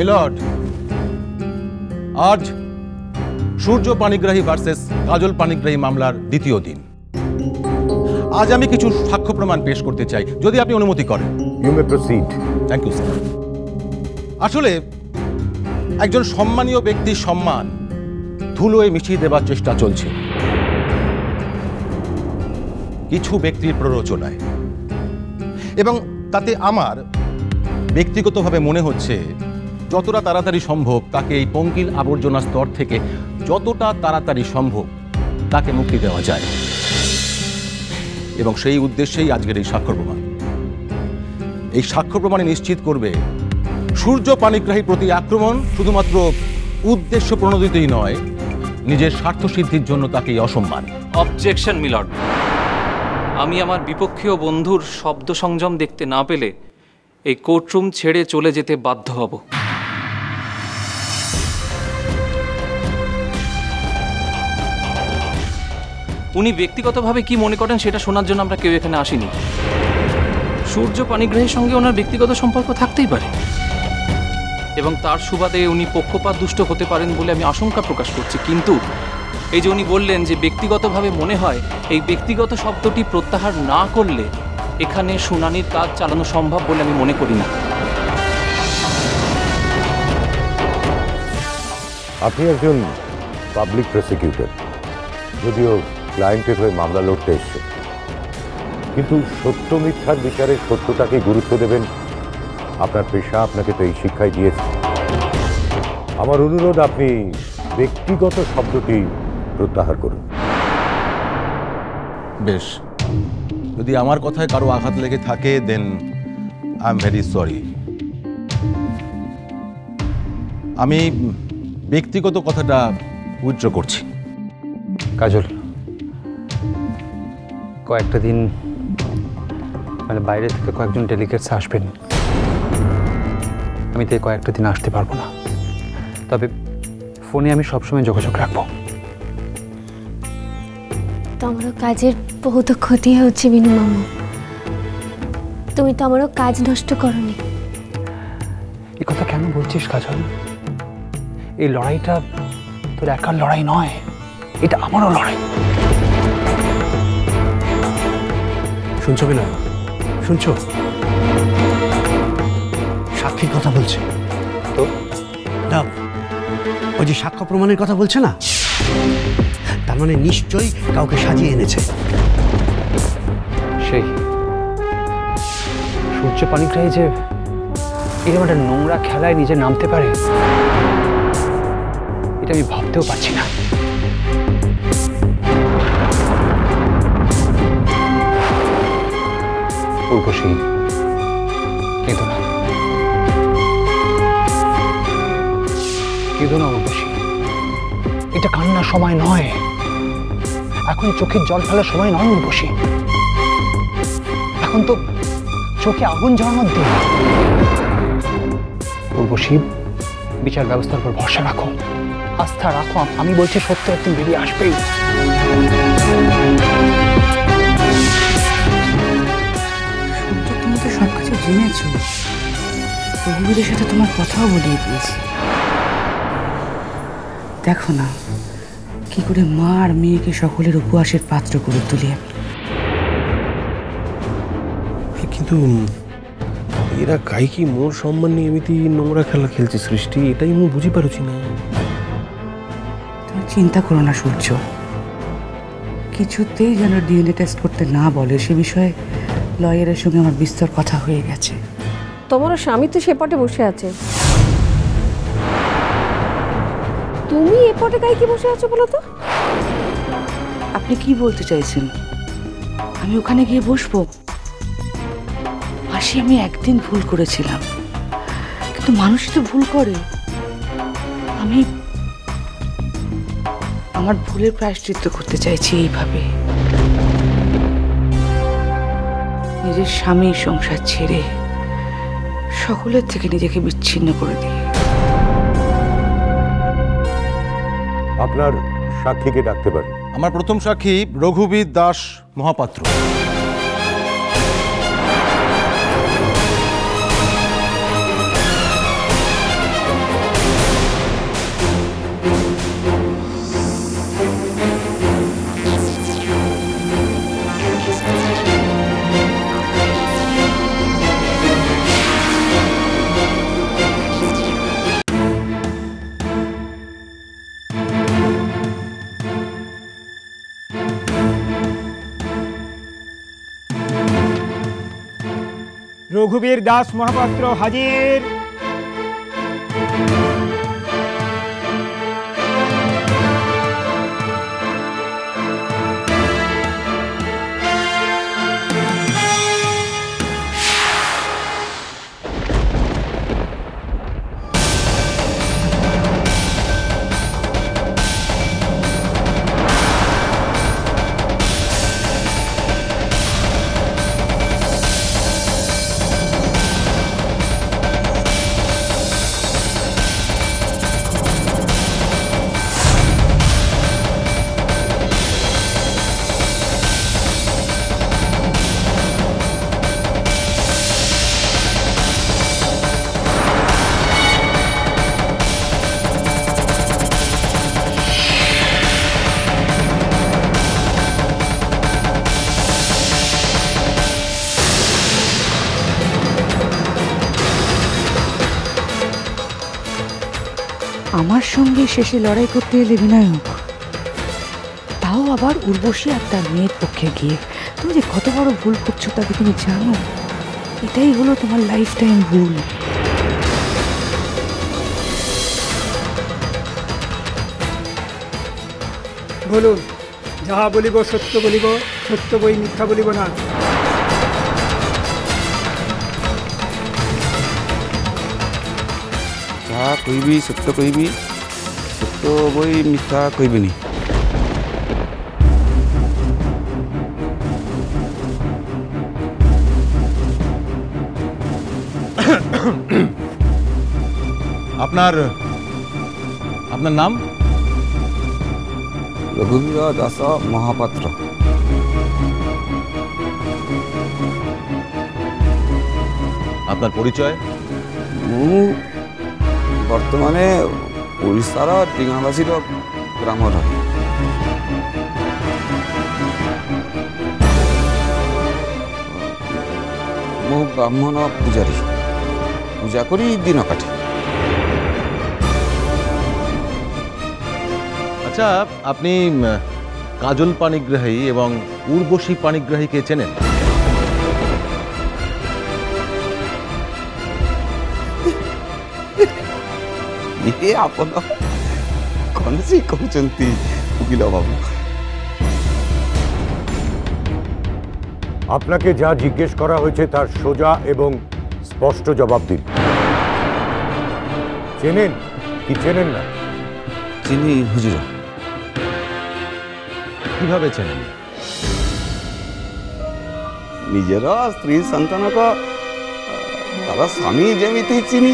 Milord, আজ সূর্য Panigrahi versus কাজল পানিগ্রাহী মামলার দ্বিতীয় দিন। আজ আমি কিছু সাক্ষ্য প্রমাণ পেশ করতে চাই, যদি আপনি অনুমতি করেন। You may proceed. Thank you sir. আসলে একজন সম্মানীয় ব্যক্তির সম্মান ধুলোয় মিশিয়ে দেবার চেষ্টা চলছে কিছু ব্যক্তির প্ররোচনায়, এবং তাতে আমার ব্যক্তিগতভাবে মনে হচ্ছে যতটা তাড়াতাড়ি সম্ভব তাকে এই পঙ্কিল আবর্জনা স্তর থেকে যতটা তাড়াতাড়ি সম্ভব তাকে মুক্তি দেওয়া যায়, এবং সেই উদ্দেশ্যেই আজকের এই সাক্ষ্য প্রমাণ। এই সাক্ষ্য প্রমাণে নিশ্চিত করবে সূর্য পানিগ্রাহী প্রতি আক্রমণ শুধুমাত্র উদ্দেশ্য প্রণোদিতই নয়, নিজের স্বার্থ সিদ্ধির জন্য তাকে অসম্মান। অবজেকশন মিলর্ড, আমি আমার বিপক্ষীয় বন্ধুর শব্দ সংযম দেখতে না পেলে এই কোর্টরুম ছেড়ে চলে যেতে বাধ্য হব। উনি ব্যক্তিগতভাবে কি মনে করেন সেটা শোনার জন্য আমরা কেউ এখানে আসিনি। সূর্য পানিগ্রাহীর সঙ্গে ওনার ব্যক্তিগত সম্পর্ক থাকতেই পারে, এবং তার সুবাদে উনি পক্ষপাত দুষ্ট হতে পারেন বলে আমি আশঙ্কা প্রকাশ করছি। কিন্তু এই যে উনি বললেন যে ব্যক্তিগতভাবে মনে হয়, এই ব্যক্তিগত শব্দটি প্রত্যাহার না করলে এখানে শুনানির কাজ চালানো সম্ভব বলে আমি মনে করি না। আপনি একজন পাবলিক প্রসিকিউটর, যদিও ক্লায়েন্টের হয়ে মামলা লড়তে এসছে, কিন্তু সত্য মিথ্যার বিচারে সত্যটাকে গুরুত্ব দেবেন। আপনার পেশা আপনাকে তো এই শিক্ষাই দিয়েছে। আমার অনুরোধ, আপনি ব্যক্তিগত শব্দটি প্রত্যাহার করুন। বেশ, যদি আমার কথায় কারো আঘাত লেগে থাকে then I am very sorry. আমি ব্যক্তিগত কথাটা উইথড্র করছি। কাজল, কয়েকটা দিন বাইরে থেকে কয়েকজন ডেলিগেটস আসবেন, আমি তো কয়েকটা দিন আসতে পারবো না, তবে ফোনে আমি সবসময় যোগাযোগ রাখবো। তো আমারও কাজের বহুত ক্ষতি হচ্ছে বিনু মামু, তুমি তো আমারও কাজ নষ্ট করনি। এই কথা কেন বলছিস কাজল? এই লড়াইটা তোর একার লড়াই নয়, এটা আমারও লড়াই। শুনছো কি না? শুনছো? সাক্ষীর কথা বলছে তো না, ওই যে সাক্ষ্য প্রমাণের কথা বলছে না, তার মানে নিশ্চয়ই কাউকে সাজিয়ে এনেছে। সেই সূর্য পানিগ্রাহী যে এরকম একটা নোংরা খেলায় নিজে নামতে পারে, এটা আমি ভাবতেও পারছি না। উর্বশী, কেঁদো না, কেঁদো না উর্বশী, এটা কান্নার সময় নয়, এখন চোখের জল ফেলার সময় নয় উর্বশী, এখন তো চোখে আগুন জ্বালানোর দিন। উর্বশী, বিচার ব্যবস্থার উপর ভরসা রাখো, আস্থা রাখো, আমি বলছি সত্য একদিন বেরিয়ে আসবেই। তুমি তো সবকিছু জেনেছো, রঘুবীরের সাথে তোমার কথাও বলিয়ে দিয়েছি। দেখো না কি করে মা আর মেয়েকে সকলের উপহাসের পাত্র করে তুলি আমি। কিন্তু এরা গাই কি মোর সম্মান নিয়ে এমনি নোংরা খেলা খেলছে সৃষ্টি, এটাই আমি বুঝি পারছি না। তুমি চিন্তা করো না সূর্য, কিছুতেই যেন ডিএনএ টেস্ট করতে না বলে সে বিষয়ে লয়ারের সঙ্গে আমার বিস্তর কথা হয়ে গেছে। তোমার স্বামী তো সে পটে বসে আছে, তুমি এ পটে গায়ে কি বসে আছো বলো তো? আপনি কি বলতে চাইছেন? আমি ওখানে গিয়ে বসবো? মাসি, আমি একদিন ভুল করেছিলাম, কিন্তু মানুষই তো ভুল করে। আমি আমার ভুলের প্রায়শ্চিত্ত করতে চাইছি এইভাবে, নিজের স্বামীর সংসার ছেড়ে সকলের থেকে নিজেকে বিচ্ছিন্ন করে দিয়ে। আপনার সাক্ষীকে ডাকতে পারেন। আমার প্রথম সাক্ষী রঘুবীর দাস মহাপাত্র। রঘুবীর দাস মহাপাত্র হাজির। আমার সঙ্গে শেষে লড়াই করতে এলে বিনায়ক, তাও আবার উর্বশী আর তার মেয়ের পক্ষে গিয়ে। তুমি যে কত বড় ভুল করছো তাকে তুমি জানো? এটাই হলো তোমার লাইফ টাইম ভুল। বলুন, যাহা বলিব সত্য বলিব, সত্য বই মিথ্যা বলিব না। ଯାହା କହିବି ସତ୍ୟ କହିବି, ସତ୍ୟ ବହି ମିଥ୍ୟା କହିବିନି। আপনার আপনার নাম? রঘুবীর দাস মহাপাত্র। আপনার পরিচয়? ମୁଁ ବର୍ତ୍ତମାନେ ଓଡ଼ିଶାର ଡିଙ୍ଗାବାସୀର ଗ୍ରାମର। ମୁଁ ବ୍ରାହ୍ମଣ ପୂଜାରୀ, ପୂଜା କରି ଦିନ କାଟେ। আচ্ছা, আপনি কাজল পানিগ্রাহী এবং উর্বশী পানিগ্রাহীকে চেনেন? ଇଏ ଆପଣ କ'ଣ ସେ କହୁଛନ୍ତି ଉକିଲ ବାବୁ? আপনাকে যা জিজ্ঞেস করা হয়েছে তার সোজা এবং স্পষ্ট জবাব দিন। চেনেন কি চেনেন না? চিনি হুজুর। কিভাবে চেনেন? ନିଜର ସ୍ତ୍ରୀ ସନ୍ତାନକ ତାର ସ୍ୱାମୀ ଯେମିତି ଚିନି,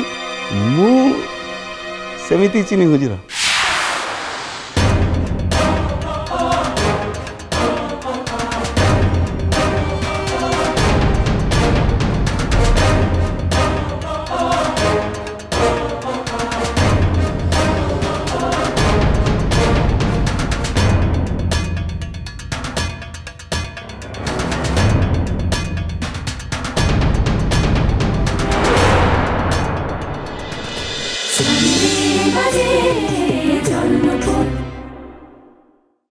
ମୁଁ ସେମିତି ଚିନି হুজুর। Sunny